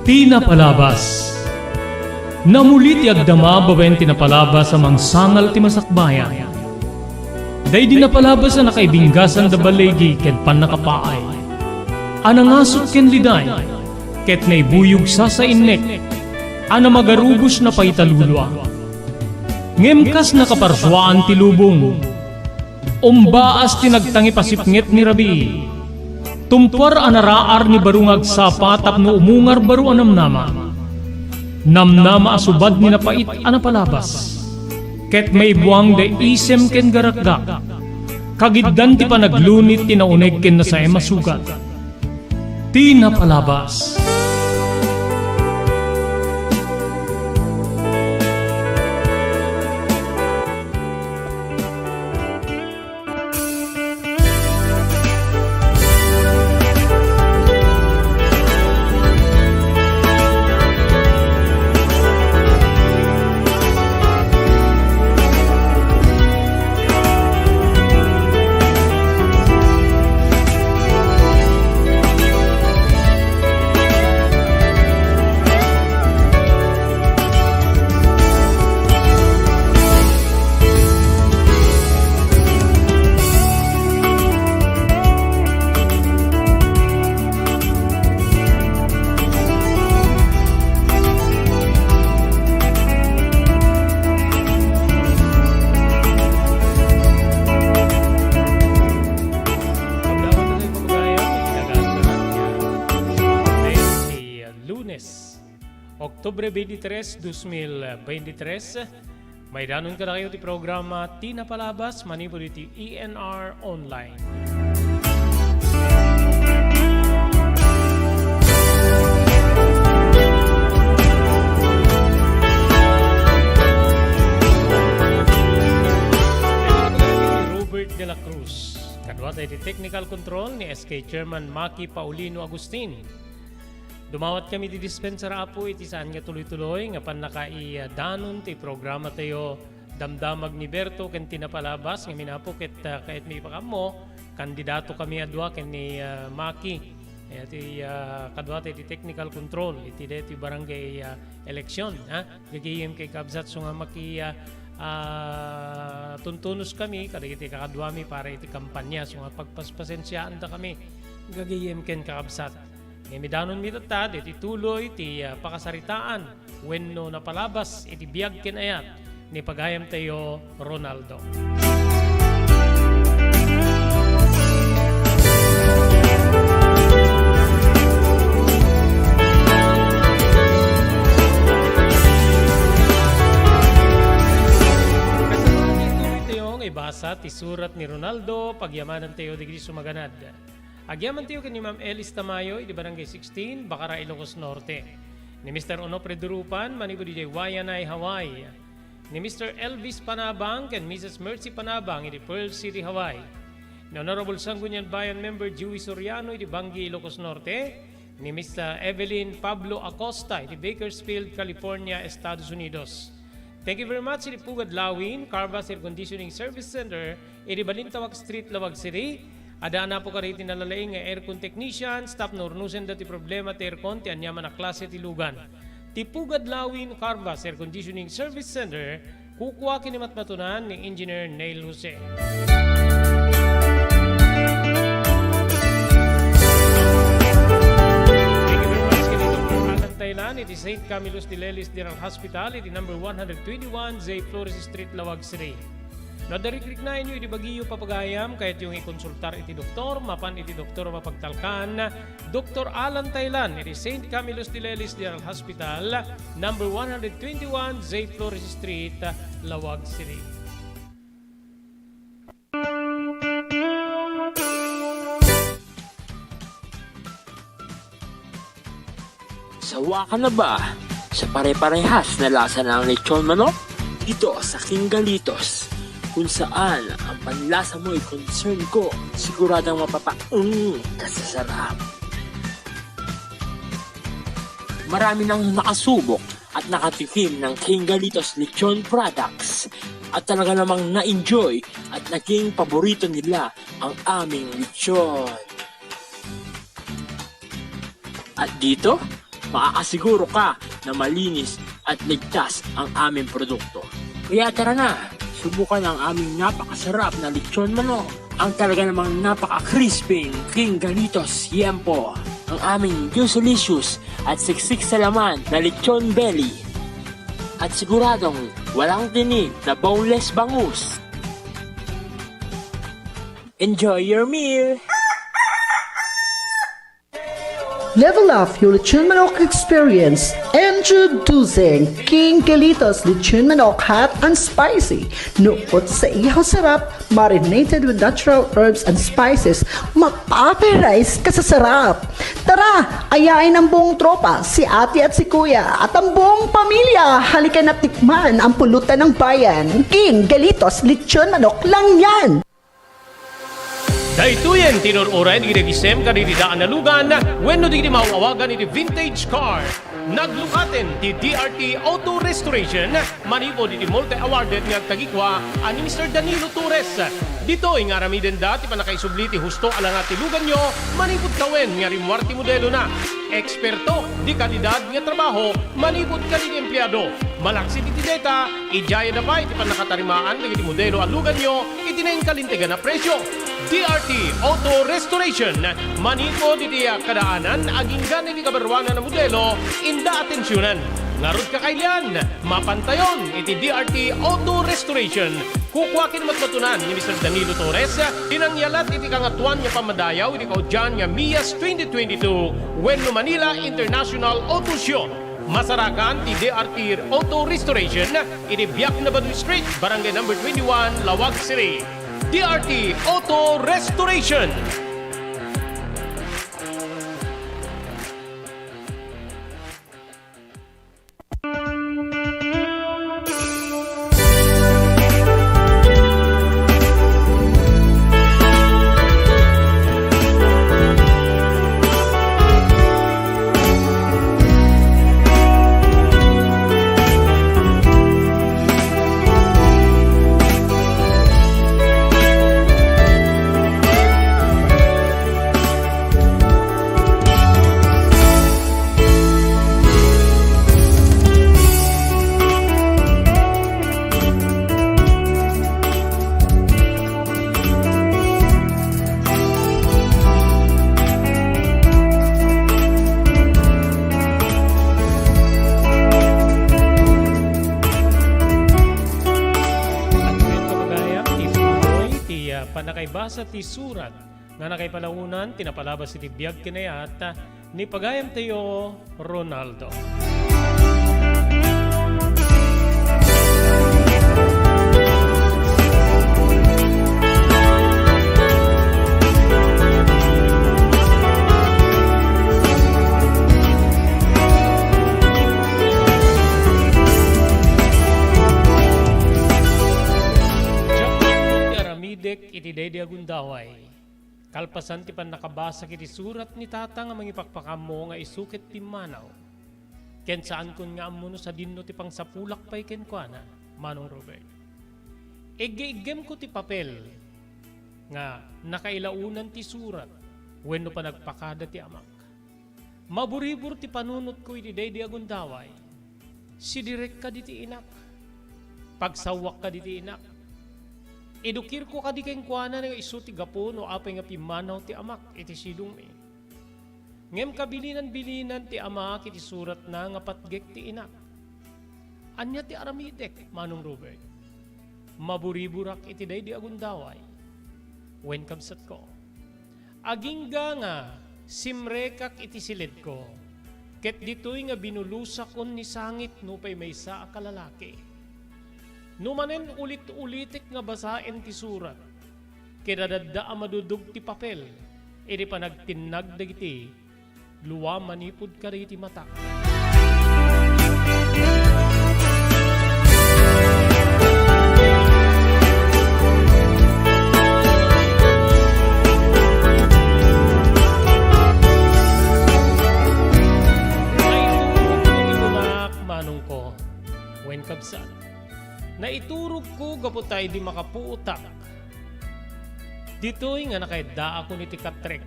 Tinapalabas. Namulit agdama bawen tinapalabas amang sangal ti masakbayan. Day di napalabas na nakaibinggasan da balegi ket pan nakapaay. Anangasot ken liday ket naibuyog sa innek. Ana magarubos na paitalulwa. Ngemkas nakaparswaan ti lubong. Umbaas tinagtangi pasipnget ni Rabi. Tumpar anaraar ni barungag sapa tapno umungar baru anamnama. Namnama asubad ni napait anapalabas. Ket may buwang da isem ken garakgak. Kagiddan ti panaglunit tinauneg ken nasay masugat. Tinapalabas. Oktubre 23, 2023, may danon ka na kayo ti programa Tinapalabas, manipod iti ENR Online. Robert de la Cruz, kadwa tayo ti technical control ni SK Chairman Maki Paulino Agustin. Dumawat kami di dispenser apo iti saan nga tuloy-tuloy nga pan nakaidanon ti programa tayo damdamag ni Berto ken tinapalabas nga minapo ket kahit may pakamo kandidato kami adwa ken ni Maki iti kadwa ti technical control iti deti barangay election gagayem kay kabsat so nga maki tuntunos kami kadagiti kakadwa mi para iti kampanya so nga pagpaspasensyaan da kami gagayem ken kakabsat. Ngemidanon mi tatad, iti tuloy, iti pakasaritaan, wenno napalabas, iti biyag kinayat, ni pagayam tayo, Ronaldo. Kasama tayo, ibasa, ti surat ni Ronaldo, pagyamanan tayo, digri sumaganad. Agyaman tayo ni Ma'am Elis Tamayo, di Barangay 16, Bacara, Ilocos Norte. Ni Mr. Onofre Durupan, Manibo DJ Wayanay, Hawaii. Ni Mr. Elvis Panabang and Mrs. Mercy Panabang, di Pearl City, Hawaii. Ni Honorable Sangguniang Bayan Member Joey Soriano, di Bangi, Ilocos Norte. Ni Mr. Evelyn Pablo Acosta, di Bakersfield, California, Estados Unidos. Thank you very much, di Pugad Lawin, Carvas Air Conditioning Service Center, di Balintawak Street, Lawag City. Adaan na po ka rito nalalaing nga aircon technician, staff na urnusen dati problema ti aircon, ti anyaman na klase ti lugan. Ti Pugad Lawin Carvas Air Conditioning Service Center, kukuha kinimatmatunan ni Engineer Neil Jose. Thank you very much kini Dr. Alan Thailand, iti St. Camillus de Lelis General Hospital, iti number 121 Zay Flores Street, Lawag City. Nadarikrik na inyo iti bagiyo papagayam kahit yung ikonsultar iti doktor, mapan iti doktor mapagtalkan, Dr. Alan Thailand, iti St. Camillus de Lelis General Hospital, number 121 Zay Flores Street, Lawag City. Sawa ka na ba sa pare-parehas na lasa ng lechon manok? Ito sa Kingalitos, kung saan ang panlasa mo ay concern ko, siguradang kasasarap. Marami nang nakasubok at nakatikim ng Kingalitos lechon products at talaga namang na-enjoy at naging paborito nila ang aming lechon. At dito, makakasiguro ka na malinis at ligtas ang aming produkto. Kaya tara na, subukan ang aming napakasarap na lechon manok. Ang talaga namang napaka-crispy King Galitos Yempo. Ang aming juicelicious at siksik sa laman na lechon belly. At siguradong walang tinig na boneless bangus. Enjoy your meal! Level up your lechon manok experience. Introducing King Galitos Lechon Manok Hot and Spicy. Nukot sa ihaw sarap, marinated with natural herbs and spices, mapaperize ka sa sarap. Tara, ayain ang buong tropa, si ate at si kuya, at ang buong pamilya. Halika na tikman ang pulutan ng bayan. King Galitos Lechon Manok lang yan. Daytoyen tinururay di regisem kanididaan na lugan wenno di mauawagan iti vintage car. Naglukaten di DRT Auto Restoration manipod iti multi-awarded nga tagikwa ani Mr. Danilo Torres. Dito nga aramiden dati panakaisubli ti husto alang ati lugan nyo manipod kawen nga rimwarti modelo na. Eksperto di kalidad nga trabaho manipod ka di empleyado. Malaksi iti data ijaya na pa iti panakatarimaan iti modelo ang lugan nyo itinayin kalintigan na presyo. DRT Auto Restoration manipod iti kadaanan aging ganin iti kabarwanan na modelo inda atensyonan. Ngarod ka kailan, mapantayon iti DRT Auto Restoration. Kukwakin matmatunan ni Mr. Danilo Torres, dinangyalat iti kangatuan nga pamadayaw iti kaudyan nga MIAS 2022 Wenno Manila International Auto Show. Masarakan ti DRT Auto Restoration iti Biak na Baduy Street, Barangay number 21, Lawag City. DRT Auto Restoration. Panakaibasa ti surat nga nakaipalaunan tinapalabas iti biag kinayat ni pagayam tayo Ronaldo. Iti daydi agundaway. Kalpasan ti pan nakabasa iti surat ni tata nga mangipakpakamo nga isukit ti manaw. Ken saan kun nga amuno sa dinno ti pangsapulak pay ken kuana, Manong Robert. Igem ko ti papel nga nakailaunan ti surat wenno pa nagpakada ti amak. Maburibur ti panunot ko iti daydi agundaway. Sidirek ka diti inak. Pagsawak ka diti inak. Edukir ko kadi keng kuana nga isu ti gapon o apay nga pimanaw ti amak iti sidong mi. Ngem kabilinan-bilinan ti amak iti surat na nga patgek ti inak. Anya ti aramidek, Manong Robert. Maburiburak iti daydi agundaway. Wen kamsat ko. Agingga nga simrekak iti silid ko. Ket ditoy nga binulusak kon ni sangit no pay maysa a kalalaki. Numanen ulit-ulitik nga basaen ti surat. Kinadadda a madudug ti papel. Iti panagtinag dagiti. Luwa manipod ka iti matak. Manong ko. Wen kabsat. Naiturog ko gaputay di makapuutak. Dito'y nga nakaida ako ni tikatrek.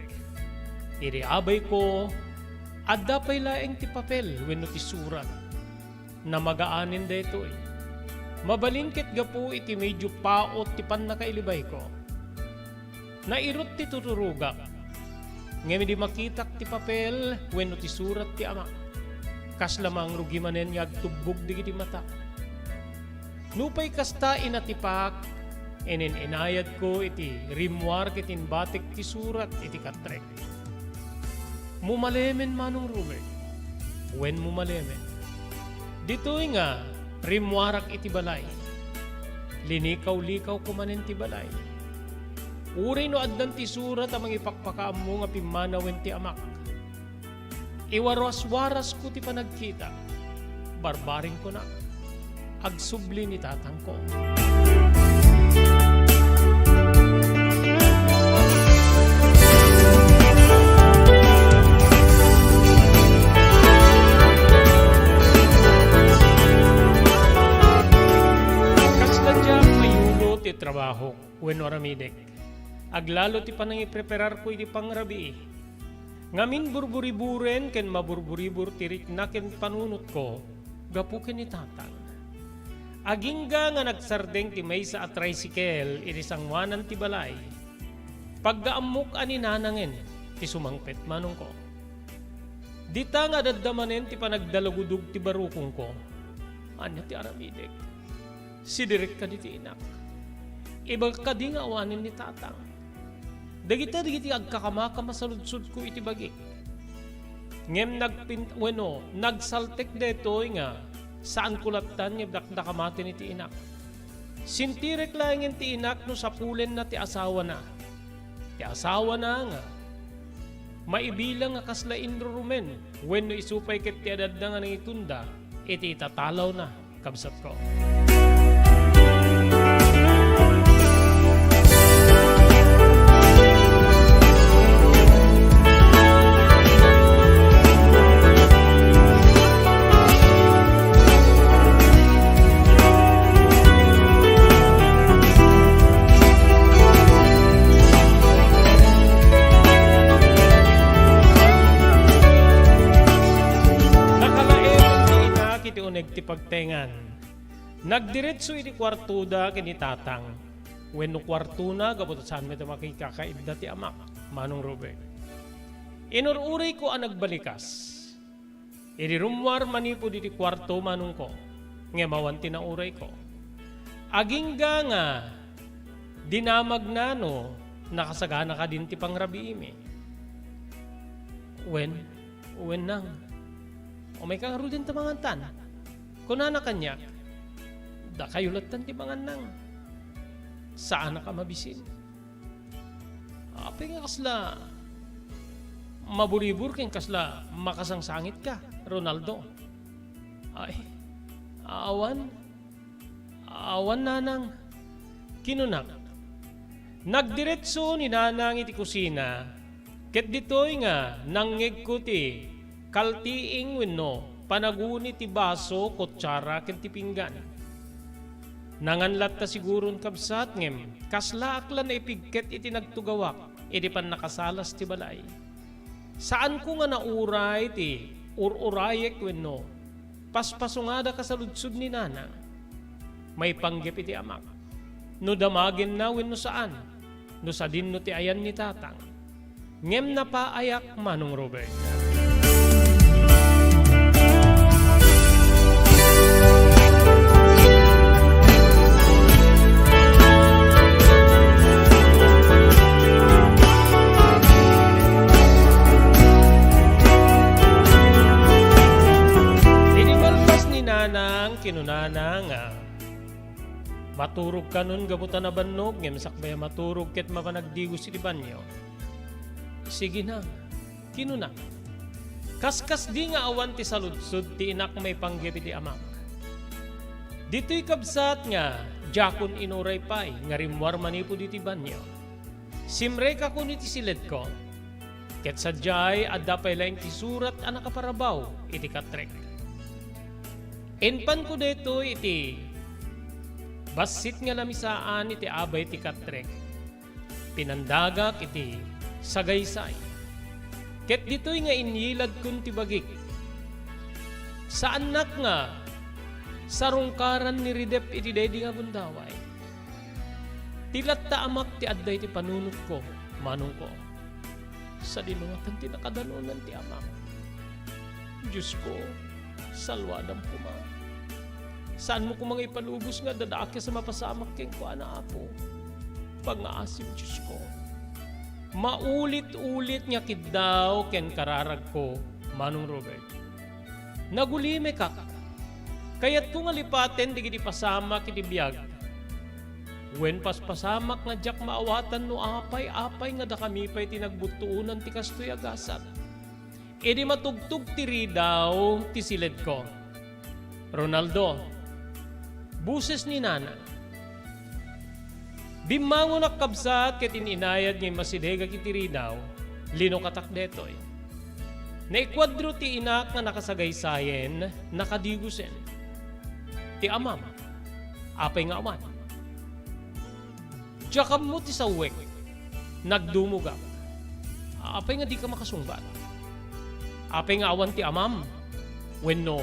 Iriabay ko, Adda pa'y laeng ti papel wenno ti surat na magaanin daytoy. Mabalingkit gapu iti medyo paot ti pannakailibay ko. Nairot ti tuturugak. Ngayon di makitak ti papel wenno ti surat ti ama. Kas lamang rugi manen nga agtubog di mata. Nupay kasta inatipak, inayad ko iti rimwar kitin batik ti surat iti katrek. Mumalemen manong Robert, wen mumalemen. Dito'y nga, rimwarak iti balay. Linikaw-likaw kumanin ti balay. Uray no addan ti surat amang ipakpakaam mo nga pimanawen ti amak. Iwaras-waras ko ti panagkita. Barbaring ko na. Agsubli ni tatang ko. Kasladya mayulo ti trabaho wenno aramidek. Aglalo ti panangipreparar ko iti pangrabi. Ngamin burburiburen ken maburburibur tirik na ken panunot ko gapu ken ni tatang. Agingga nga nagsardeng ti maysa a tricycle iti sangwanan ti balay. Paggaamok ani nanangen ti sumangpet manong ko. Dita nga daddamanen ti panagdalagudug ti barukong ko. Anya ti aramidek. Sidirek ka di ti inak. Iba ka di nga awanin ni tatang. Dagita agkakamaka masaludsud ko iti bagi. Ngem nagsaltek detoy nga saan kulatan nga dakdakamatin iti inak. Sintirek lang ti inak no sapulen na ti asawa na. Ti asawa na nga. Maibilang nga kasla inrurumen wenno isupay ket ti adad na nga nang itunda iti itatalaw na kabsat ko. Ti pagtengan. Nagdiretso iti kwartuda kini tatang. Wenno kwarto na gabot saan met makikakaibda ti amak manong Robert. Inururay ko ang nagbalikas. Iti rumwar manipod iti kwarto manong ko. Ngemawan tinauray ko. Agingga nga dinamag na no nakasagana ka din ti pangrabiimi. Wen nang. O may kang rudin tamangantan. Kunana kanya, da kayulatan ti mangan nang. Saan ka mabisin? Apay nga kasla, maburibur ken kasla makasangsangit ka, Ronaldo. Ay, awan nanang. Kinunak. Nagdiretso ni nanang iti kusina, ket ditoy nga nangyeg ko ti kaltiing wenno panaguni ti baso, kutsara, ken ti pinggan. Nanganlat ta siguron kabsat ngem, kasla aklan na ipigket iti nagtugawak, iti pan nakasalas ti balay. Saan ko nga nauray ti ururayek wenno, paspasungada kasaludsud ni nana. May panggep iti amak. No damagin na wenno saan, no sa dinno ti ayan ni tatang. Ngem na paayak manong Robert. Kinunana nga maturog ka nun gabutan na bannog ngem sakbay maturog ket mapanagdigos iti banyo. Sige na, kinuna. Kaskas di nga awan ti saludsud ti inak may panggep iti amak. Dito'y kabsat nga jakon inuray pay nga rimwar manipod iti banyo. Simre ka kun iti silid ko. Ket sadyay adda pay laeng ti surat a nakaparabaw iti katrek. Enpan ko dito iti basit nga lamisaan iti abay ti katrek. Pinandagak iti sagaysay. Ket dito'y nga inyilad kun tibagik. Sa anak nga, sarungkaran ni Ridep iti dedi nga bundaway. Tilat ta amak ti adday ti panunot ko, manong ko. Sa dinuwatan ti nakadalunan ti amak. Diyos ko, salwadam ko ma. Saan mo ko mga ipalubos nga dadaak sa mapasamak keng ko ana apo. Pag-aasim Diyos ko. Maulit-ulit nga kidaw ken kararag ko, Manong Robert. Nagulime ka. Kaya't kung alipaten di giti pasamak iti biyag. Wen paspasamak nga jak maawatan no apay-apay nga da kami pa'y tinagbutuunan ti kastoy agasat. E di matugtog tiri daw ti silid ko. Ronaldo, buses ni Nana. Bimango nakabsat ket ininayad nga masidega kitiri daw, lino katak detoy. Naikwadro ti inak nga nakasagaysayen, nakadigusen. Ti amam, apay nga awan. Tiyakam mo ti sawek, nagdumugak. Apay nga di ka makasungbat. Apay nga awan ti amam, wenno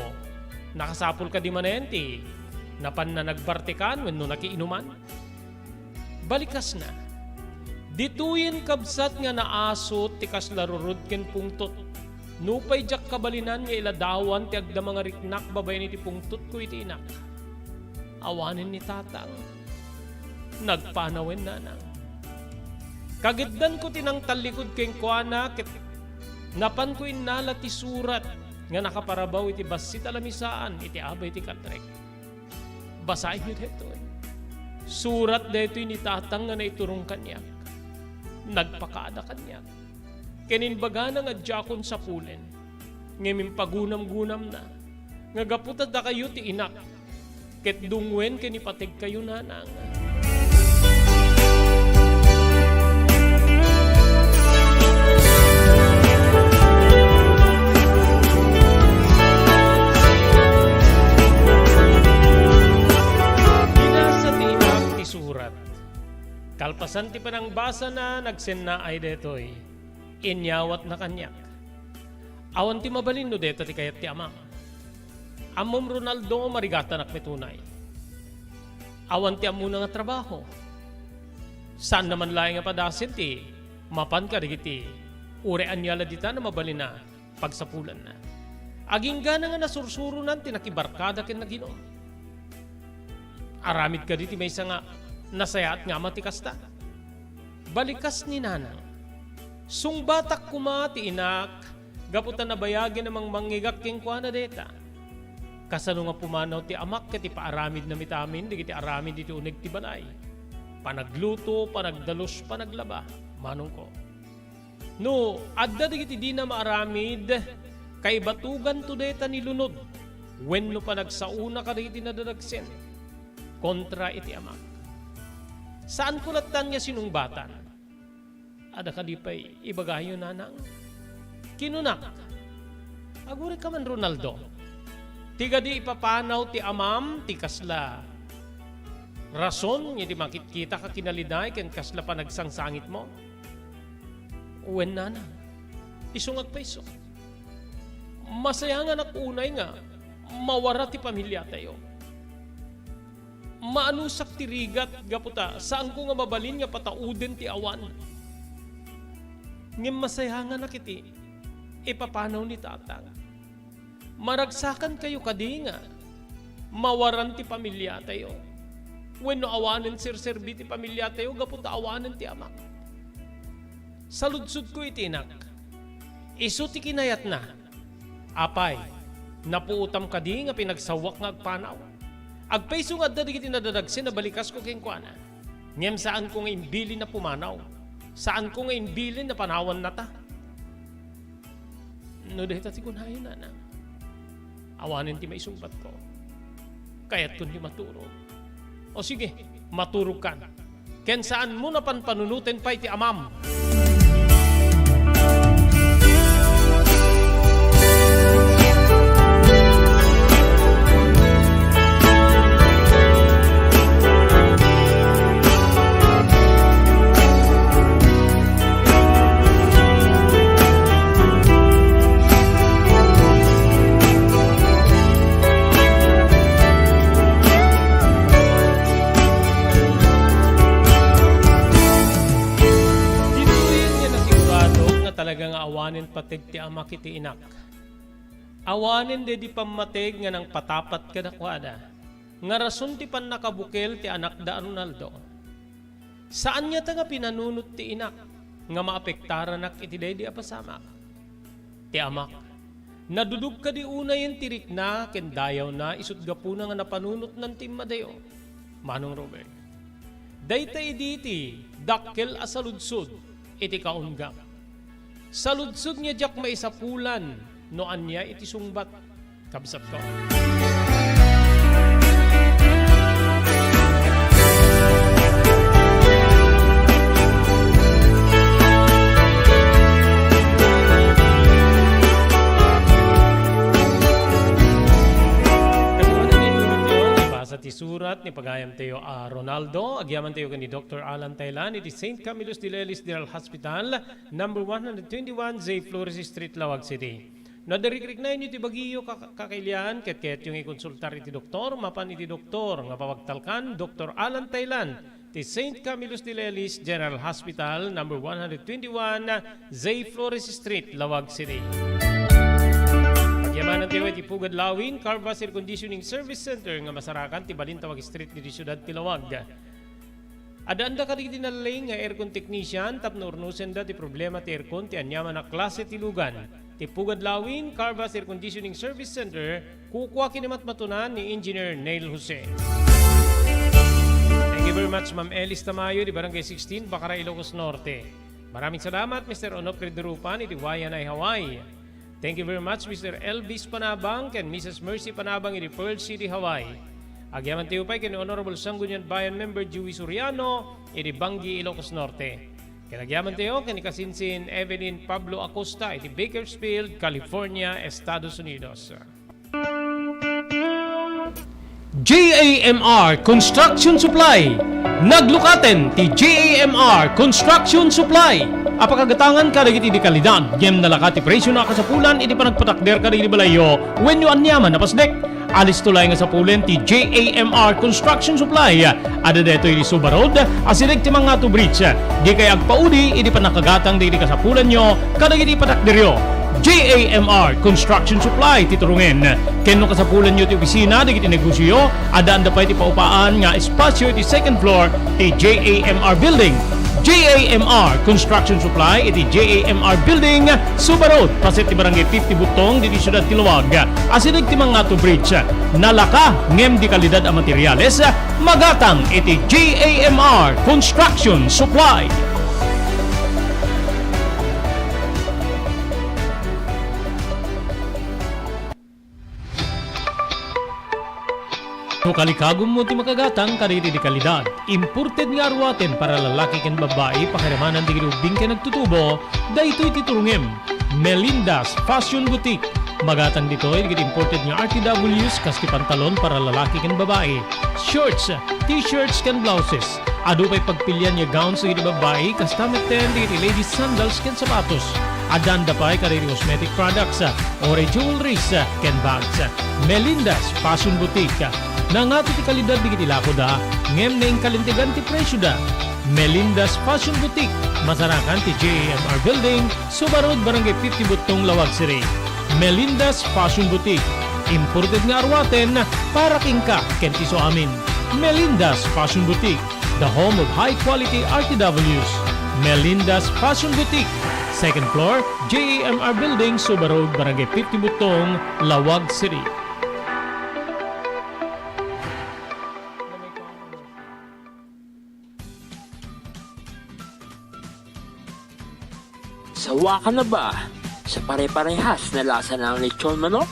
nakasapul ka di manen ti napan na nagbartikan wenno nakiinuman. Balikas na. Dituyin kabsat nga naasot ti kaslarurod ken pungtot. Nupay jak kabalinan nga iladawan ti agda mga riknak babay ni ti pungtot ko iti inak. Awanin ni tatang. Nagpanawin nanang. Kagiddan ko tinang talikod keng kuana ket napan ko inala ti surat nga nakaparabaw iti basit alamisaan iti abay ti katrek. Basahin nyo dito Surat deto'y ni tatang nga naiturong kanyak. Nagpakaada kanyak. Keninbaga na nga diyakon sa pulen. Ngayon pagunam-gunam na. Nga gaputad na kayo ti inak. Ket dungwen kenipatig kayo nanang. Surat. Kalpasan ti panangbasa na nagsen na ay detoy. Inyawat na kanyak. Awan ti mabalin no deto ti kayat ti amam. Amom Ronaldo marigata nakmetunay. Awan ti amuna nga trabaho. Saan naman laing nga padasin ti mapan ka digiti. Urean yala dita na mabalin na pagsapulan na. Aging gana nga nasursurunan ti nakibarkada ken naginom. Aramid ka diti may isa nga nasayaat nga matikasta. Balikas ni nanang. Sungbatak kuma ti inak, gaputan na bayagin namang mangigak king kwa na deta. Kasano nga pumanaw ti amak ket ti paaramid na mitamin, di kiti aramid iti unig ti balay. Panagluto, panagdalos, panaglaba, manong ko. No, adda di kiti di na maaramid, kay batugan to deta ni lunod. When no panagsauna ka di kiti nadadagsen. Kontra iti amak. Saan ko latan nga sinungbatan? Ada ka di pa'y ibagayo nanang? Kinunak. Aguri ka man Ronaldo. Tiga di ipapanaw ti amam, ti kasla. Rason, hindi makikita ka kinaliday, ken kasla pa nagsangsangit mo. Uwen nanang. Isungag pa iso. Masaya nga nakunay nga, mawara ti pamilya tayo. Maanusak ti rigat gaputa saan ko nga mabalin nga patauden ti awan. Ngem masaya nga nakiti ipapanaw ni tatang. Maragsakan kayo kadi nga mawaran ti pamilya tayo. Wenno awanen sirserbi ti pamilya tayo gaputa awanen ti amak. Saludsud ko iti inak. Isu ti kinayat na. Apay, napuutam kadi nga pinagsawak nga agpanaw. Agpaiso nga da digiti nadadagsin na balikas ko keng kuana. Ngem saan ko nga imbili na pumanaw. Saan ko nga imbili na panawan na ta. No dahil tati kunayo na na. Awanin ti maisumpat ko. Kaya't kundi maturog. O sige, maturog ka. Ken saan mo na panpanunutin pa iti amam. talaga nga awanin patig ti ama kiti inak. Awanin de di pamatig nga nang patapat ka nakwada. Nga rason ti pan nakabukel ti anak da Ronaldo. Saan niya ta nga pinanunot ti inak nga maapektaran iti day di apasamak. Ti amak, nadudug ka di unayin tirik na ken dayaw na isut gapuna nga napanunot ng timadayo. Manong Robert. Daytay iditi dakkel asaludsod iti kaunggam. Saludsod niya jak maisapulan no anya iti sungbat. Kabsat ko. Sa tisurat ni pagayam tayo Ronaldo, agyaman tayo ni Dr. Alan Taylan, iti St. Camillus de Lelis General Hospital, number 121 Zay Flores Street, Lawag City. Nadarikrik na iti bagiyo kakilian, ket yung ikonsultar iti doktor, mapan iti doktor, nga pawagtalkan, Dr. Alan Taylan, iti St. Camillus de Lelis General Hospital, number 121 Zay Flores Street, Lawag City. Yamanan tayo iti Pugad Lawin, Carvas Air Conditioning Service Center nga masarakan ti Balintawag Street di Ciudad Tilawag. Adaan da kadig dinaling nga aircon technician tapno urnusen da ti problema ti aircon ti anyaman na klase ti lugan. Ti Pugad Lawin, Carvas Air Conditioning Service Center, kukwa kinimat matunan ni Engineer Neil Jose. Thank you very much Ma'am Elis Tamayo di Barangay 16, Bacara, Ilocos Norte. Maraming salamat Mr. Onofre Durupan iti Waianae, Hawaii. Thank you very much, Mr. Elvis Panabang and Mrs. Mercy Panabang in Pearl City, Hawaii. Agyaman tayo pa kay Honorable Sangguniang Bayan Member Joey Soriano in Bangi, Ilocos Norte. Kinagyaman tayo kay Kasinsin Evelyn Pablo Acosta in Bakersfield, California, Estados Unidos. JAMR Construction Supply. Naglukaten ti JAMR Construction Supply. Apakagatangan ka iti di kalidad, gem nalakat ti presyo na kasapulan, iti panagpatakder ka iti balayo, when you anyaman napasdek. Alis tulay nga sapulen ti JAMR Construction Supply. Ada deto iti Subarod, asirig ti mga to bridge. Di kay agpaudi, iti panakagatang di kasapulan nyo, kada iti patakderyo. JAMR Construction Supply titurungen. Kenno kasapulan nyo ti opisina, di iti negosyo, adaan da pa iti paupaan nga espasyo iti second floor ti JAMR Building. JAMR Construction Supply iti JAMR Building, Subarod, paset ti Barangay 50 Butong, di Ciudad Tilawag. Asinig ti mga to bridge, nalaka ngem di kalidad a materyales, magatang iti JAMR Construction Supply. Kalikagom mo ti makagatang kariti di kalidad. Imported nga arwaten para lalaki ken babae pakiramanan di ginubing ken nagtutubo, daytoy titurungem. Melinda's Fashion Boutique. Magatang dito ay imported nga RTWs kaski pantalon para lalaki ken babae. Shorts, t-shirts ken blouses. Adu pay pagpilyan nga gowns di babae kastamit ten di ladies sandals ken sapatos. Adan da pay kariti cosmetic products, ore jewelries ken bags. Melinda's Fashion Boutique. Nangato ti kalidad di kitilako da, ngem na kalintigan ti presyo da. Melinda's Fashion Boutique, masarakan ti JAMR Building, Subarod, Barangay 50 Butong, Lawag City. Melinda's Fashion Boutique, imported nga arwaten para kingka ken tiso amin. Melinda's Fashion Boutique, the home of high-quality RTWs. Melinda's Fashion Boutique, second floor, JAMR Building, Subarod, Barangay 50 Butong, Lawag City. Sawa ka na ba sa pare-parehas na lasa ng lechon manok?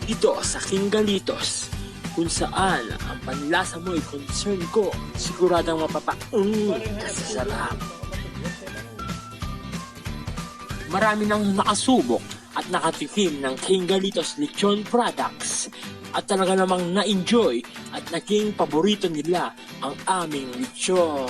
Dito sa King Galitos, kung saan ang panlasa mo ay concern ko, siguradang kasasarap. Marami nang nakasubok at nakatikim ng King Galitos lechon products at talaga namang na-enjoy at naging paborito nila ang aming lechon.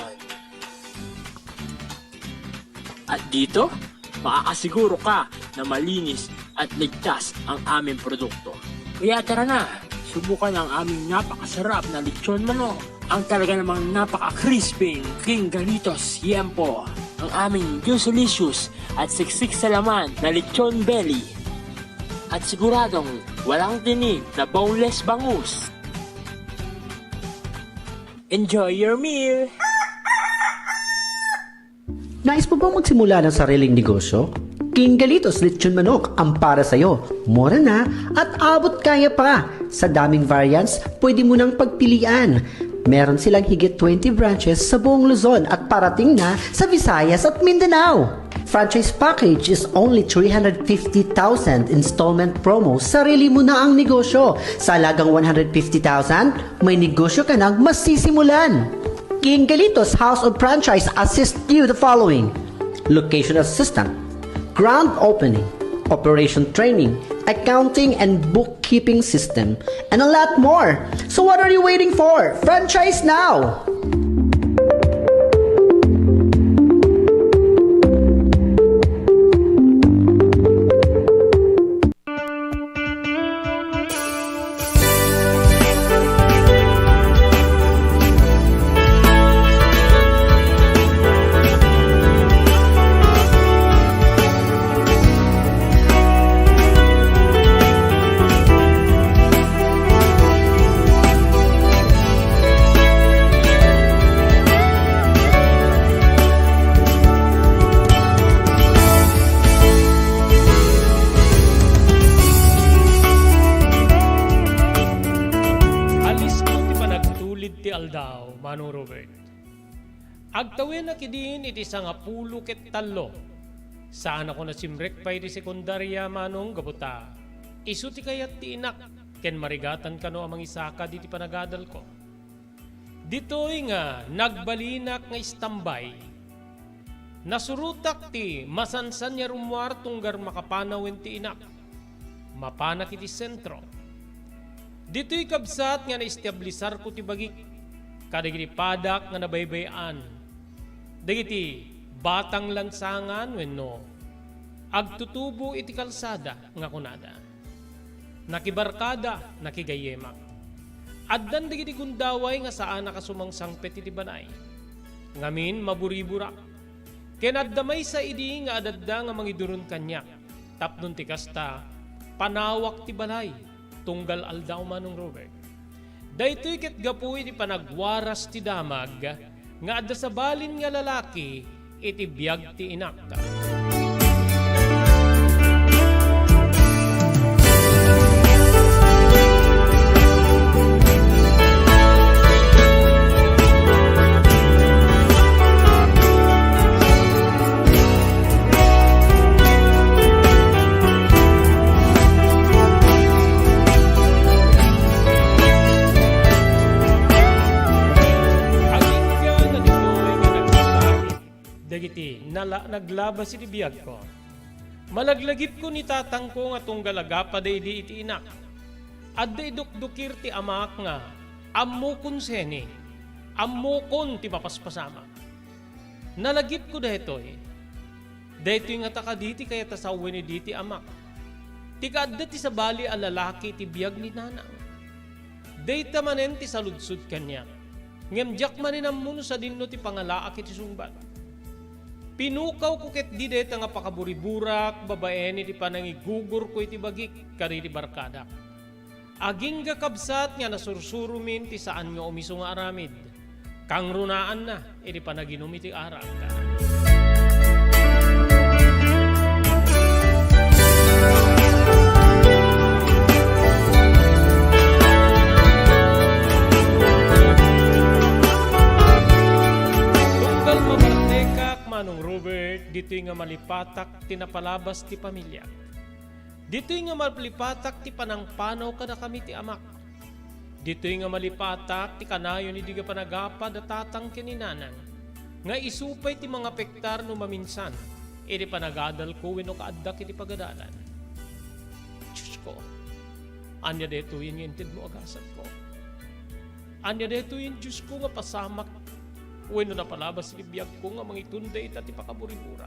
At dito, makakasiguro ka na malinis at ligtas ang aming produkto. Kaya tara na, subukan ang aming napakasarap na lechon manok. Ang talaga namang napaka-crispy King Galitos Yempo. ang aming Gusolicious at siksik sa laman na lechon belly. At siguradong walang tinig na boneless bangus. Enjoy your meal! Nais mo bang magsimula ng sariling negosyo? King Galitos Lechon Manok ang para sa'yo. Mura na at abot kaya pa. Sa daming variants, pwede mo nang pagpilian. Meron silang higit 20 branches sa buong Luzon at parating na sa Visayas at Mindanao. Franchise package is only 350,000 installment promo. Sarili mo na ang negosyo. Sa halagang 150,000, may negosyo ka nang masisimulan. King Galitos House of Franchise assist you the following: location assistant, grand opening, operation training, accounting and bookkeeping system, and a lot more. So what are you waiting for? Franchise now! Ti aldaw, Manong Robert. Agtawin na kidin iti sangapulo ket tallo. Saan ako na simrek pa iti sekundarya, Manong gabuta. Isu ti kayat ti inak, ken marigatan kano amang isaka di ti panagadal ko. Dito'y nga nagbalinak nga istambay. Nasurutak ti masansan niya rumwar tunggar makapanawin ti inak. Mapanak iti sentro. Dito'y kabsat nga na-establisar ko ti bagik. Kadagiti padak nga nabaybayan. Dagiti batang lansangan wenno. Agtutubo iti kalsada nga kunada. Nakibarkada, nakigayemak. Addan dagiti gundaway nga saan nakasumangsangpet iti banay. Ngamin maburibura. Kenadamay sa idi nga adadda nga mangiduron kanyak. Tapnon ti kasta, panawak ti balay. Tunggal aldaw, Manong Robert. Daytoy ket gapuy iti panagwaras ti damag nga adda sa balin nga lalaki iti biag ti inak. Dagiti naglabas iti biyag ko. Malaglagip ko ni tatang ko nga tunggal agapa daydi iti inak. Adda idukdukir ti amak nga ammo kun seni. Ammo kon ti papaspasama. Nalagip ko daytoy. Daytoy nga takaditi kaya tasawin ni diti amak. Ti kaadda ti sa bali a lalaki ti biyag ni nanang. Dayta manen ti saludsud kanya. Ngemjak manen ammuno sa dinno ti pangalaak iti sungbat. Pinukaw ko ket di deta nga pakaburiburak, babaen iti panangigugur ko iti bagik, kari iti barkada. Aging gakabsat nga nasursurumin ti saan nga umiso nga aramid. Kang runaan na, iti panaginom iti arak ka. Manong Robert, dito'y nga malipatak tinapalabas ti pamilya. Dito'y nga malipatak ti panangpanaw kada kami ti amak. Dito'y nga malipatak ti kanayo ni diga panagapa datatang kininanang. Nga isupay ti mga pektar no maminsan, iti panagadal ko wenno kaaddak iti pagadalan. Diyos ko, anya deto yung intid mo agasat ko. Anya deto yung Diyos ko nga pasamak wenno napalabas iti biyag ko nga mangitunda ita ti pakaburibura.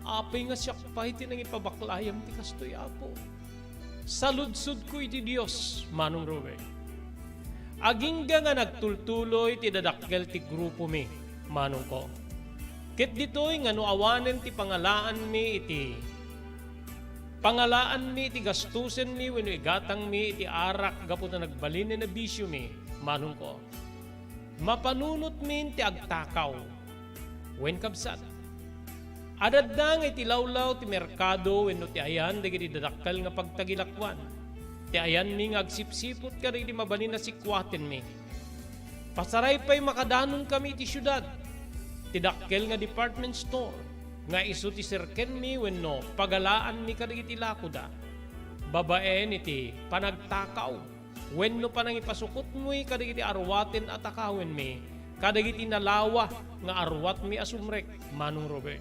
Apay nga siyak pa iti nang ipabaklayam ti kastoy apo. Saludsud ko iti Dios, Manong Robert. Agingga nga nagtultuloy ti dadakkel ti grupo mi, Manong ko. Ket ditoy nga no awanen ti pangalaan mi iti gastusen mi wenno igatang mi iti arak gapu na nagbalin na bisyo mi manong ko. Mapanunot min ti agtakaw wen kabsat. Adaddang iti lawlaw ti merkado wenno ti ayan dagiti dadakkel nga pagtagilakwan. Ti ayan mi nga agsipsipot ka dagiti mabalin na sikwaten mi. Pasaray pa'y makadanon kami iti syudad. Ti dakkel nga department store nga isu ti sirken mi wenno pagalaan mi kadagiti lakuda. Babaen iti panagtakaw wenno panangipasukot mo'y kadagiti arwaten at akawen mi kadagiti nalawa nga arwat mi asumrek manong Robert.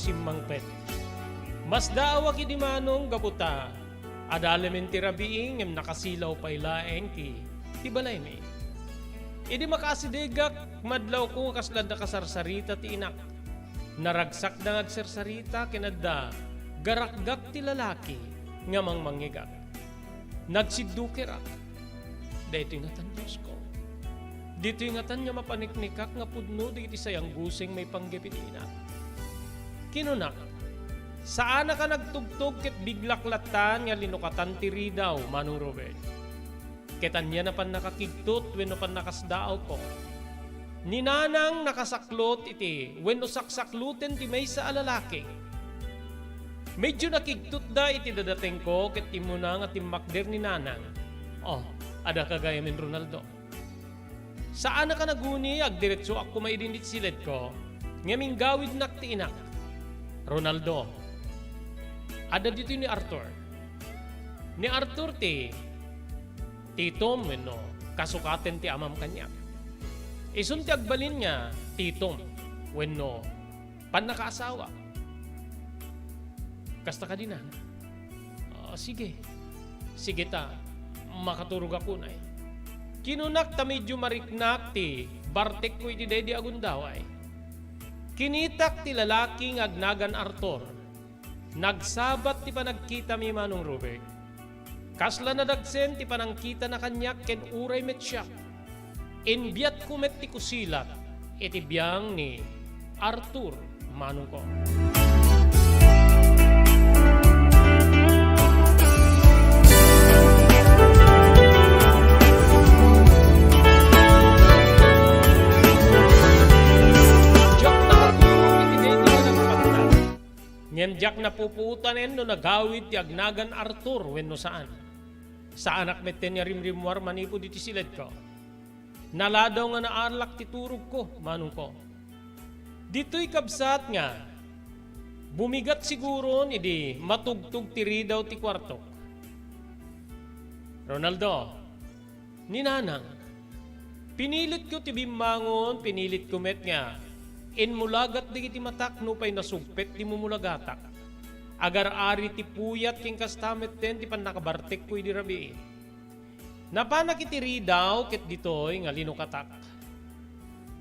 Mangpet. Mas daawa kidi manong gaputa. Adalamen ti rabiing ngem nakasilaw pay laeng ti balay mi. Idi makasidigak madlaw ko kaslad na kasarsarita ti inak. Naragsak na agsarsarita kinadda garakgak ti lalaki nga mangmangigak. Nagsiddukirak. Dito nga tan Diyos ko. Dito nga tan nga mapaniknikak nga pudno di iti sayang gusing may panggipit inak. Kinunak, saan ka nagtugtog ket biglaklatan nga linukatan ti ridaw, manong Robert? Ketan niya na pan nakakigtot wenno pan nakasdaaw ko. Ninanang nakasaklot iti wenno saksakluten ti may sa alalaki. Medyo nakigtot da iti dadating ko ket timuna nga timmakder ni nanang. Oh, ada kagaya min Ronaldo. Saan ka naguni agdiretso ako maidinit silid ko, ngaming gawid nak ti inak. Ronaldo. Ada dito ni Arthur. Ni Arthur ti Tom wenno kasukaten ti amam kanya. Isun ti agbalin niya ti Tom wenno panakaasawa. Kasta ka dinan. Sige. Sige ta. Makaturog ako na. Kinunak ta medyo mariknak ti Bartek ko iti dedi agundaway. Kinitak ti lalaking agnagan Arthur. Nagsabat ti panagkita mi manong Robert. Kasla na dagsen ti panangkita na kanyak ken uray met siya. Inbiat ko met ti kusilat iti biyang ni Arthur manong ko. Ngem na puputan no nagawid ti agnagan Arthur wenno saan. Sa anak meten niya rimrimwar manipod iti silid ko. Naladaw nga naarlak ti turog ko, manong ko. Dito'y kabsat nga, bumigat siguro idi matugtog ti ridaw ti kwartok. Ronaldo, ninanang, pinilit ko ti bimbangon, pinilit ko met nga, inmulagat di iti matak no pa'y nasugpet di mumulagatak. Agar-ari ti puyat king kastamet ten ti panakabartek ko di rabi. Napanak iti ridaw ket ditoy nga linukatak.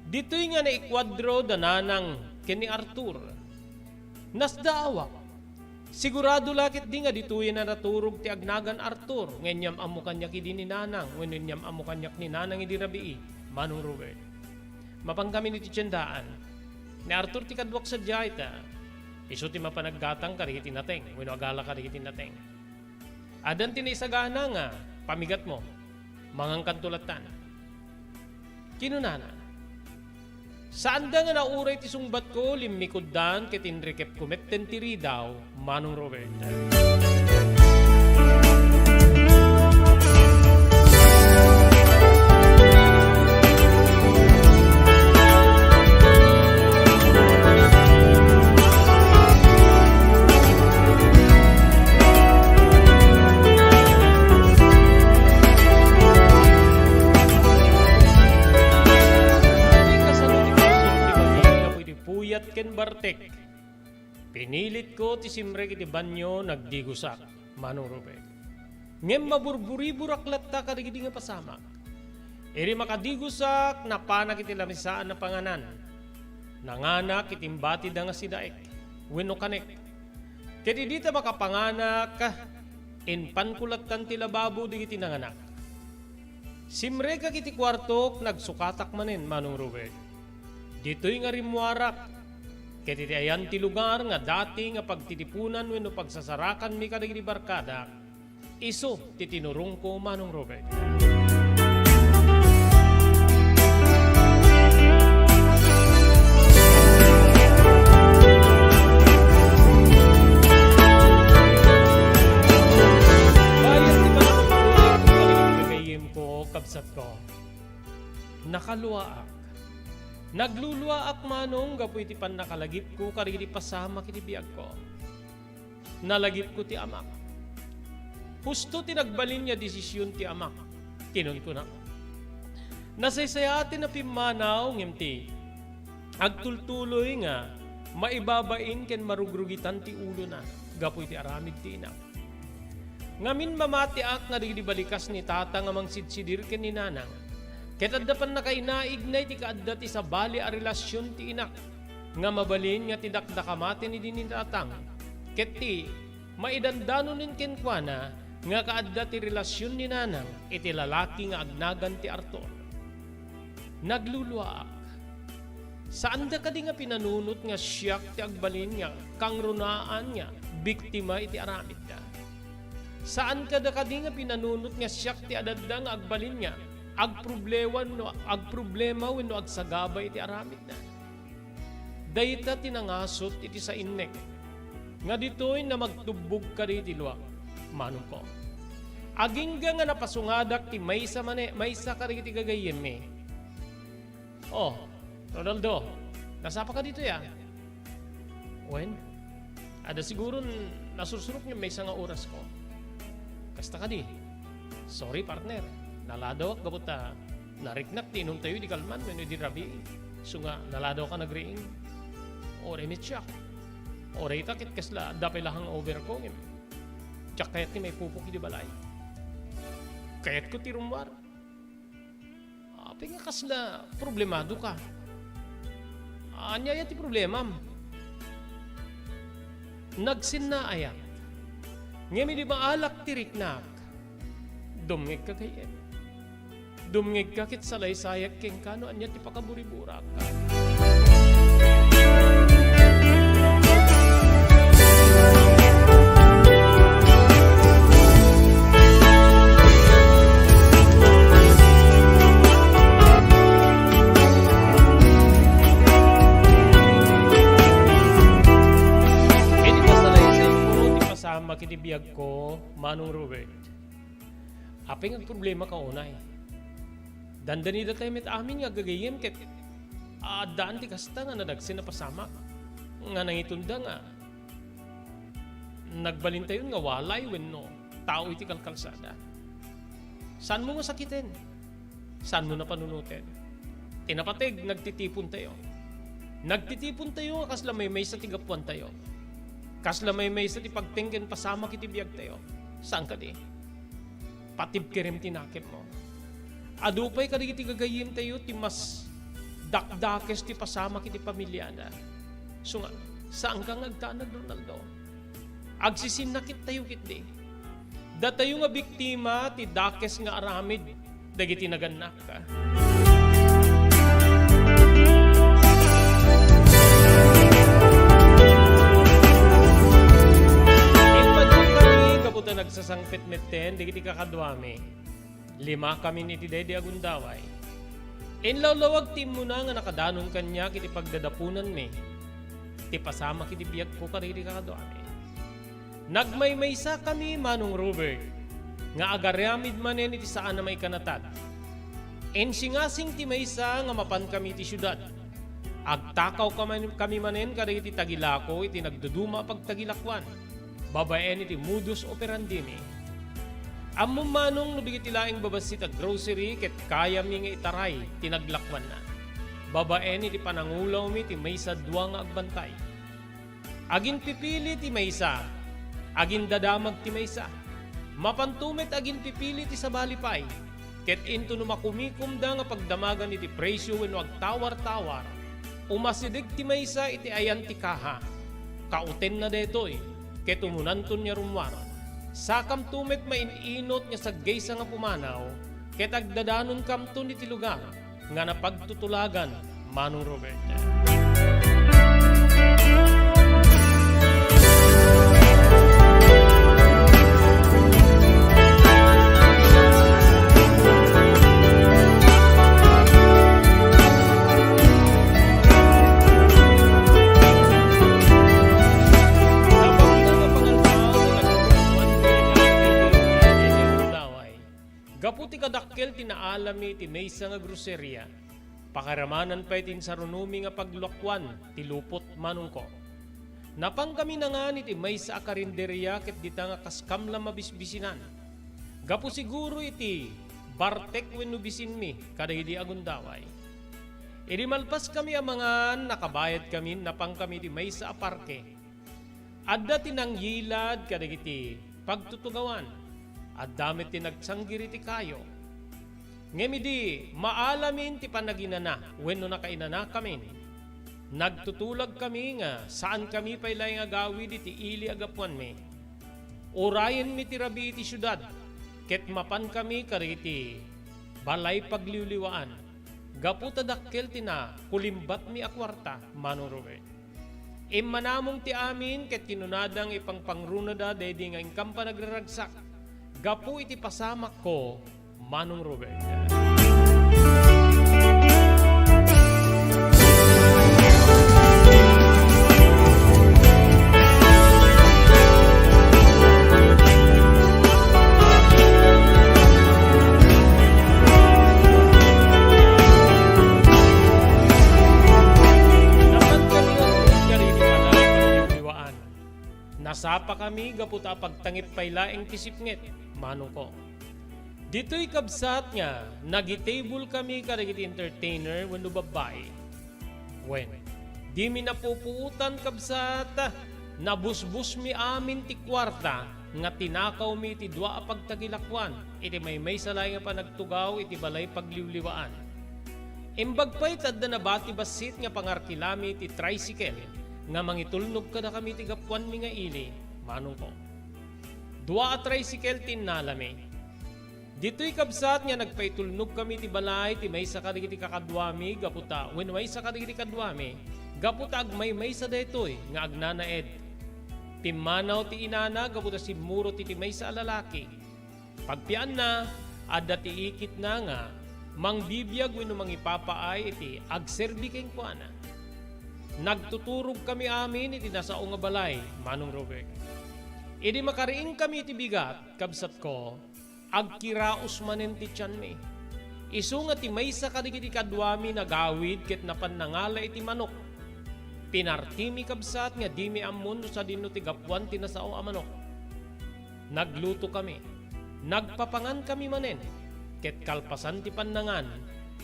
Ditoy nga naikwadro dananang ken ni Arthur. Nasdaawa. Sigurado lakit di nga ditoy na naturog ti agnagan Arthur. Ngenyam amo kanyak idi ni nanang. Ngenyam amo kanyak ni nanang idi rabi. Manong Robert. Mapang kami ni ti tiyandaan. Ni Arthur ti kadwak sa diyayta. Iso ti mapanaggatang karigiti nateng. Wino agala karigiti nateng. Adan ti naisagana nga. Pamigat mo. Mangang kantulatan. Kinunana. Saan da nga nauray ti sungbat ko limikuddan ket inrikep kumetten ti ridaw manong Robert. Ken Bartek. Pinilit ko ti simrek iti banyo nagdigusak manong Robert. Ngem maburburi buraklat ta karigidi nga pasamak. Iri makadigusak na panak iti lamisaan na panganan. Nanganak itimbati da nga sidaek. Wenno kanek. Ket dita makapanganak inpankulatan ti lababo digiti nanganak. Simre ka kiti kwartok nagsukatak manen Manong Robert. Dito'y nga rimwarak. Ket iti ayan ti lugar nga dati nga pagtitipunan wenno pagsasarakan mi kadagiti barkada. Iso ti tinurong ko Manong Robert. Kabsat ko, nakaluwaak. Nagluluwaak Manong gapu iti pan nakalagip ko karigi pasama kiti biyag ko. Nalagip ko ti amak. Husto ti nagbalin niya desisyon ti amak. Kinon ko na. Nasaysayatin na pimanaw ngimti. Agtultuloy nga maibabain ken marugrugitan ti ulo na gapu iti aramid ti inak. Ngamin mamatiak nga di balikas ni tata nga mangsidsidir ken ni nanang. Ket adda pan nakainaignay ti kaadda ti sabali a relasyon ti inak. Nga mabalin nga ti dakdakamati ni dinin tatang. Ket ti maidandanonin ken kuana nga kaadda ti relasyon ni nanang iti lalaki nga agnagan ti Arthur. Nagluluwaak. Saan da kadi nga pinanunot nga siyak ti agbalin nga kangrunaan nga biktima iti aramid da. Saan kada kadi nga pinanunot nga siyak ti adadda nga agbalin niya, agproblema wenno agsagabay iti aramid na. Dayta tinangasot iti sa innek, nga ditoy na magtubog ka iti luwa, Manong ko. Agingga nga napasungadak ti maysa ka iti gagayem me. Oh, Ronaldo, nasapa ka dito ya? Wen? Ada siguro nasursurok niya maysa nga oras ko. Kasta ka di. Sorry partner. Naladaw ak gabuta. Nariknak tinong tayo di kalman. Meno di rabi. So nga naladaw ka nagriing. Ore mitsak. Ore itakit kasla. Dapay lahang over ko. Tsak kayat ni may pupuk di balay. Kayat ko ti rumwar. Api nga kasla problemado ka. Anya ti problemam. Nagsin na ayan. Ngayon di maalak tiriknak, dumngeg ka kayen. Dumngeg ka kit salay-sayak keng kano anya ti pakaburi-burak ka. Makitibiyag ko, Manong Robert. Apay nga problema ka unay. Dandanida tayo met amin nga gagayem ket daan ti kasta nga nadagsin na pasama. Nga nangitunda nga. Nagbalintayon nga walay wenno tao iti kalkalsada. Saan mo nga sakitin? Saan mo na panunutin? Tinapatig, nagtitipon tayo. Nagtitipon tayo nga kasla may sa tigapuan tayo. Kasla may sa ti pagtingken pasama kiti biyag tayo. Saan ka di? Patib kerem tinakip mo. Adupay ka di kiti gagayim tayo ti mas dakdakes ti pasama kiti pamilya na. So nga, saan ka ngagtanag Ronaldo? Agsisinakit tayo kiti. Da tayo nga biktima ti dakes nga aramid dagiti naganak ka. Kaputa nagsasangpit metten, di kiti kakadwami. 5 kami ni ti Dede Agundaway. Inlawlawag tim mo na nga nakadanon kanya kiti pagdadapunan me. Ti pasama kiti biyag ko kariri kakadwami. Nagmaymaysa kami Manong Robert. Nga agaryamid manen iti saan na may kanatad. Ensingasing ti maysa nga mapan kami ti syudad. Agtakaw kami manen kariri ti tagilako iti nagduduma pagtagilakwan. Babaen iti modus operandi mi. Ammo Manong nabigiti laing babasit at grocery ket kaya mi nga itaray tinaglakwan na. Babaen iti panangulaw mi ti maysa dua nga agbantay. Agin pipili ti maysa, agin dadamag ti maysa. Mapantumet agin pipili ti sabalipay. ket into no makumikumda nga pagdamagan iti presyo wenno agtawar-tawar, umasidig ti maysa iti ayan ti kaha. Kauten na detoy, ket umunanton niya rumwar. Sakam tumet maininot niya sa gaysa nga pumanaw, ket agdadanon kamton iti lugar nga napagtutulagan, Manong Robert. Gaputi kadakkel tinaalami ti maysa nga groceria. Pakaramanan pa itin sa runumi nga paglokwan ti lupot manong ko. Napang kami na nga iti maysa a karinderya ket dita nga kaskam la mabisbisinan. Gapu siguro iti bartek wenno bisin mi kadagiti agundaway. Idi malpas kami amangan nakabayad kami napang kami ti maysa a parke. Adda tinanggilad kadagiti pagtutugawan. At damit ti nagsanggiri ti kayo. Ngemi di, maalamin ti panaginana, wenno nakainana kami. Nagtutulag kami nga, saan kami pailay nga gawid iti ili agapuan mi. Orayen mi ti rabi iti syudad, ket mapan kami kariti, balay pagliwliwaan. Gaputa dakkel tina, kulimbat mi akwarta, Manong Robert. Immanamong ti amin, ket kinunadang ipangpangrunada, dedi nga ingkam pa nagraragsak. Gapu iti pasamak ko, Manong Robert. Nasapa kami gaputa pagtangip paylaeng kisipngit, Manong ko. Dito'y kabsat nga, nagitable kami kadagiti entertainer wenno babae. Wen, di mi napupuutan kabsat, nabusbus mi amin ti kwarta, nga tinakaw mi ti dua a pagtagilakwan, iti may salay nga panagtugaw iti balay pagliwliwaan. Imbag pa'y tadda na bati basit nga pangarkilami ti tricycle, nga mangitulnog kada kami ti gapuan mi nga ili, Manong ko. Dua a tricycle tinalami. Dito'y kabsat nga nagpaitulnog kami ti balay ti maysa kadagiti kakadwami gaputa when maysa kadagiti kadwami gaputa agmay-maysa daytoy nga agnanaed. Timmanaw ti inana gaputa simuro ti maysa a lalaki. Pagpian na adda ti ikit na nga mangbibiyag wenno mangipapaay iti agserbi ken kuana. Nagtuturog kami amin iti nasao nga balay, Manong Robert. Idi makariing kami iti bigat, kabsat ko, agkiraos manen ti tiyan mi. Isu nga ti maysa kadagiti kadwami nagawid ket napannangala iti manok. Pinartimi kabsat nga di mi ammon sa dinno ti gapuan ti nasao a manok. Nagluto kami. Nagpapangan kami manen. Ket kalpasan ti pannangan.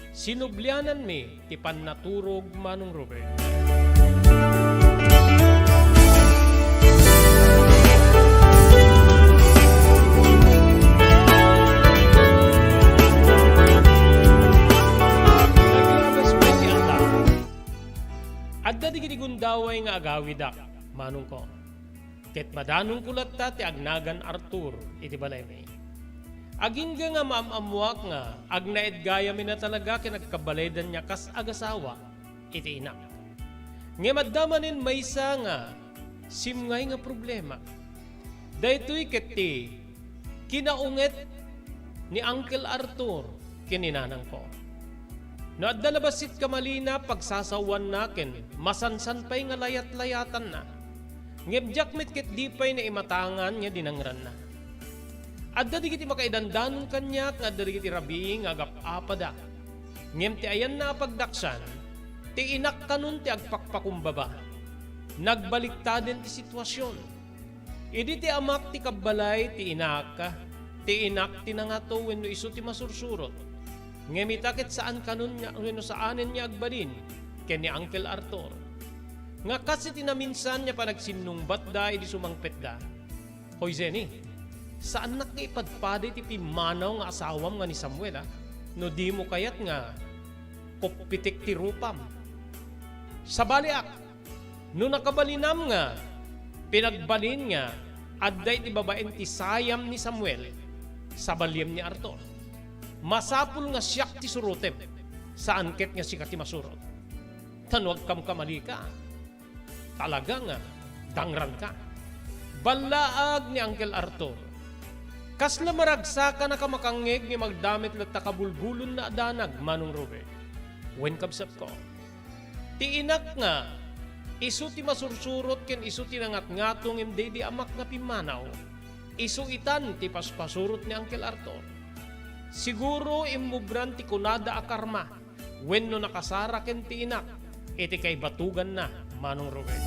Sinublianan mi ti pannaturog, Manong Robert. Adda digiti gundaway nga agawidak, Manong ko. Ket madanong kulat ta ti agnagan Arthur iti balay mi. Agingga nga maamamuak nga agnaed gaya mi na talaga ken nagkabalaydan niya kas agasawa iti inak. Ngemadamanin maysa nga simngay nga problema. Daytoy ket ti kinaunget ni Uncle Arthur kininanang ko. No adda labasit kamalina pagsasawan naken masansan pay nga layat-layatan na. Ngebjak met ket di pay na imatangan nya dinangran na. Adda digiti makaidandanon kanya nga adda digiti rabi nga agapapada. Ngem ti ayan na pagdaksan ti inak kanun ti agpakpakumbaba. Nagbaliktaden ti sitwasyon. Idi ti amak ti kabbalay ti inak ti nangato wenno isu ti masursurot. Ngemitakit saan kanun niya, no saanin niya agbalin, ken ni Uncle Arthur. Nga kasi tinaminsan niya pa nagsinungbat da, idi sumangpet da. Hoy Zenny, Saan nakipadpadi ti pimanaw nga asawam nga ni Samuel no di mo kayat nga kupitik ti rupam. Sa baliak, no nakabalinam nga, pinagbalin nga, adday ti babaen ti sayam ni Samuel sa balyem ni Arthur. Masapul nga siyak ti surutem, sa angket nga sikat ti masurot. Tanwag kam kamali ka, talaga nga, dangran ka. Balaag ni Uncle Arthur, kasla maragsa ka na kamakangeg ni magdamit lat takabulbulon na adanag manong Robert. Wen kabsat ko, ti inak nga, isu ti masursurot ken isu ti nangat-ngatong imday di amak nga pimanaw, isu itan ti paspasurot ni Uncle Arthur. Siguro imubran ti kunada akarma, wen no nakasara ken ti inak, iti kay batugan na manong Robert.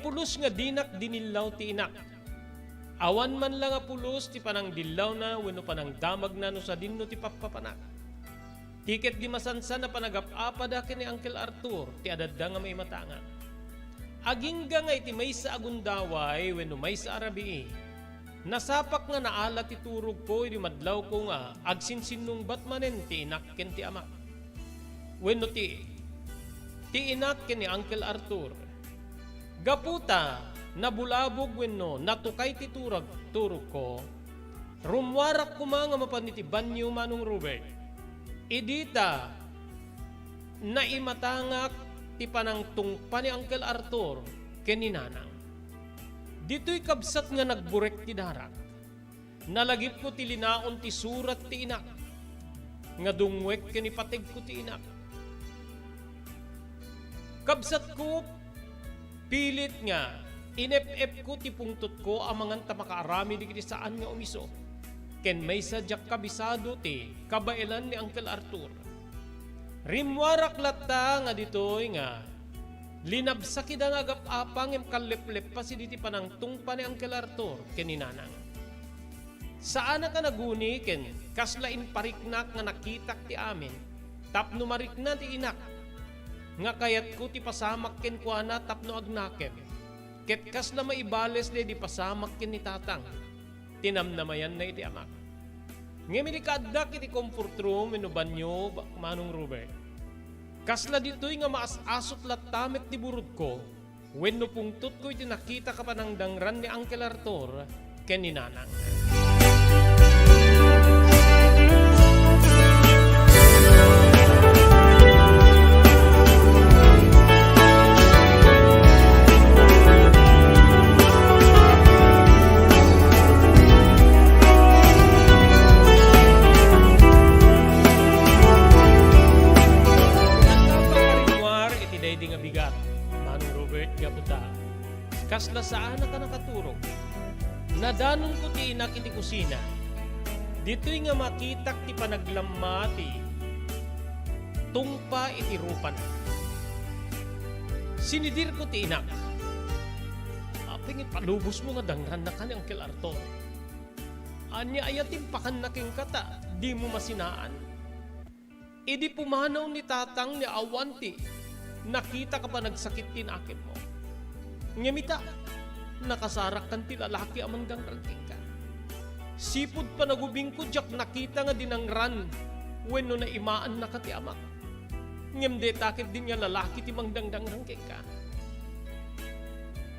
Pulos nga dinak dinilaw ti inak. Awan man lang nga pulos ti panang dilaw na wenno panang damag na no sa dinno ti papapanak. Tiket di masansan na panagap-apada ni Uncle Arthur ti adadda nga may matangan. Agingga nga iti may sa agundaway wenno may sa arabii. Nasapak nga naala ti turog ko iti madlaw ko nga agsinsinnong batmanen ti inak ken ti amak. Wenno ti inak ken ni Uncle Arthur. Gaputa, nabulabog wenno, natukay ti turog ko, rumwarak ko mga mapaniti banyo manong Robert. Idita, naimatangak ti panang tungpa ni Uncle Arthur keninanang. Dito'y kabsat nga nagburek ti darak. Nalagip ko ti linaon ti surat ti inak. Nga dungwek kenipatig ko ti inak. Kabsat ko, pilit nga, inep-ep ko ti pungtot ko amangan ta makaarami di kiti saan nga umiso. Ken may sadyak kabisado ti kabailan ni Uncle Arthur. Rimwarak latta nga ditoy nga, linabsak ida nga agap-apang em kalleplep pa si diti panangtung pa ni Uncle Arthur ken ninanang. Saan ka naguni ken kaslain pariknak nga nakitak ti amin, tapno marikna ti inak, nga kayat ko ti pasamak ken kuana tapno agnakem. Ket kasla maibales di pasamak ken ni tatang. Tinamnamayan na iti amak. Ngemini kaddak iti comfort room wenno banyo manong Robert. Kasla ditoy nga maas-asot latamet ti burod ko, wenno pungtot ko iti nakita ka panangdangran ni Uncle Arthur ken ni nanang. Kasla saan na ka nakaturog. Nadanon ko ti inak iti kusina. Dito'y nga makitak ti panaglamati. Tungpa iti rupan. Sinidir ko ti inak. Aping ipalubos mo nga dangran na ka ni Uncle Arthur. Anya ayatim pakan na king kata, di mo masinaan. Idi pumanaw ni tatang ni awanti. Nakita ka pa nagsakit tinakim mo. Ngemita, nakasarak kan ti lalaki amanggang ranting ka. Sipod pa nagubing ko jak nakita nga dinangran wenno na imaan na ka ti amak. Ngemde takip din nga lalaki ti mangdangdang ranting ka.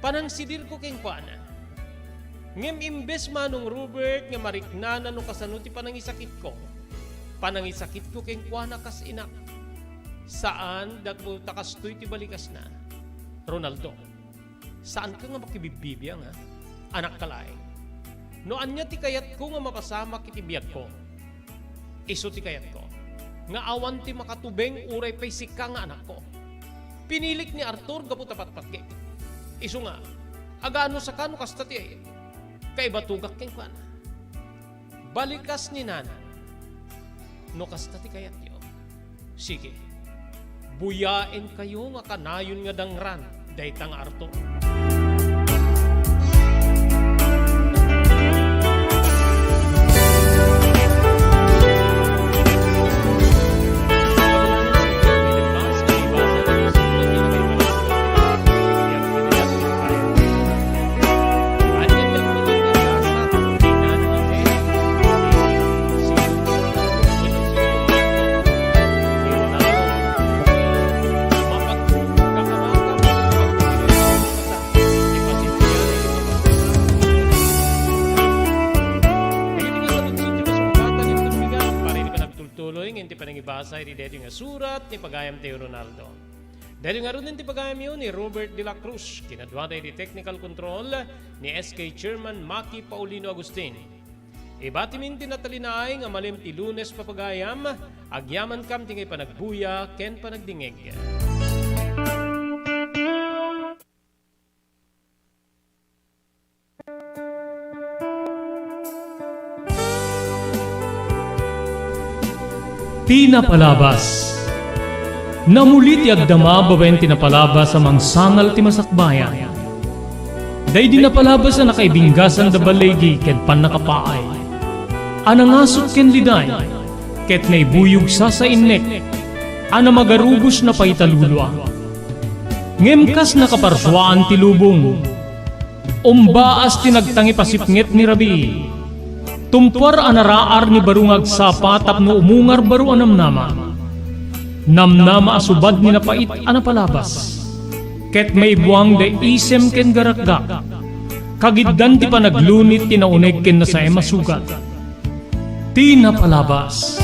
Panang sidir ko keng kuana. Ngem imbes manong Robert nga mariknana no kasano ti panangisakit ko. Panangisakit ko keng kuana kas inak. Saan dagmo takastoy ti balikas na? Ronaldo. Saan ka nga makibibibiyang ha? Anak kalaeng. No anya ti kayat ko nga mapasamak iti biyag ko. Iso ti kayat ko. Nga awan ti makatubeng uray pay sika nga anak ko. Pinilik ni Arthur gapu tapat-pat kay. Iso nga, agano sa kano kasta ti ay. Kay batugak keng kuana. Balikas ni nana. No kasta ti kayat yo. Sige. buyain kayo nga kanayon nga dangran, daytang arto. Ti panangibasa iti deto nga surat ni Pagayam Teo Ronaldo. Deto nga rin ti Pagayam yun ni Robert de la Cruz, kinadwada iti technical control ni SK Chairman Maki Paulino Agustin. Ibati min ti natalinaay nga malim ti Lunes papagayam, agyaman kam ti ngay panagbuya ken panagdingeg. Tinapalabas. Namulit ti agdama babaen tinapalabas amang sangal ti masakbayan. Day dinapalabas na nakaibinggasan da balegi ken panakapaay. Anangasot ken liday ket naibuyog sa innek. Ana magarubos na paitalulwa. Ngemkas nakaparswaan ti lubong. Umbaas tinagtangi pasipnget ni Rabi. Tumpar anaraar ni barungag sapa tapno umungar baru anamnama. Namnama asubad ni napait anapalabas. Ket may buwang de isem ken garakgak. Kagiddan ti panaglunit tinauneg ken na sa masugat. Tinapalabas.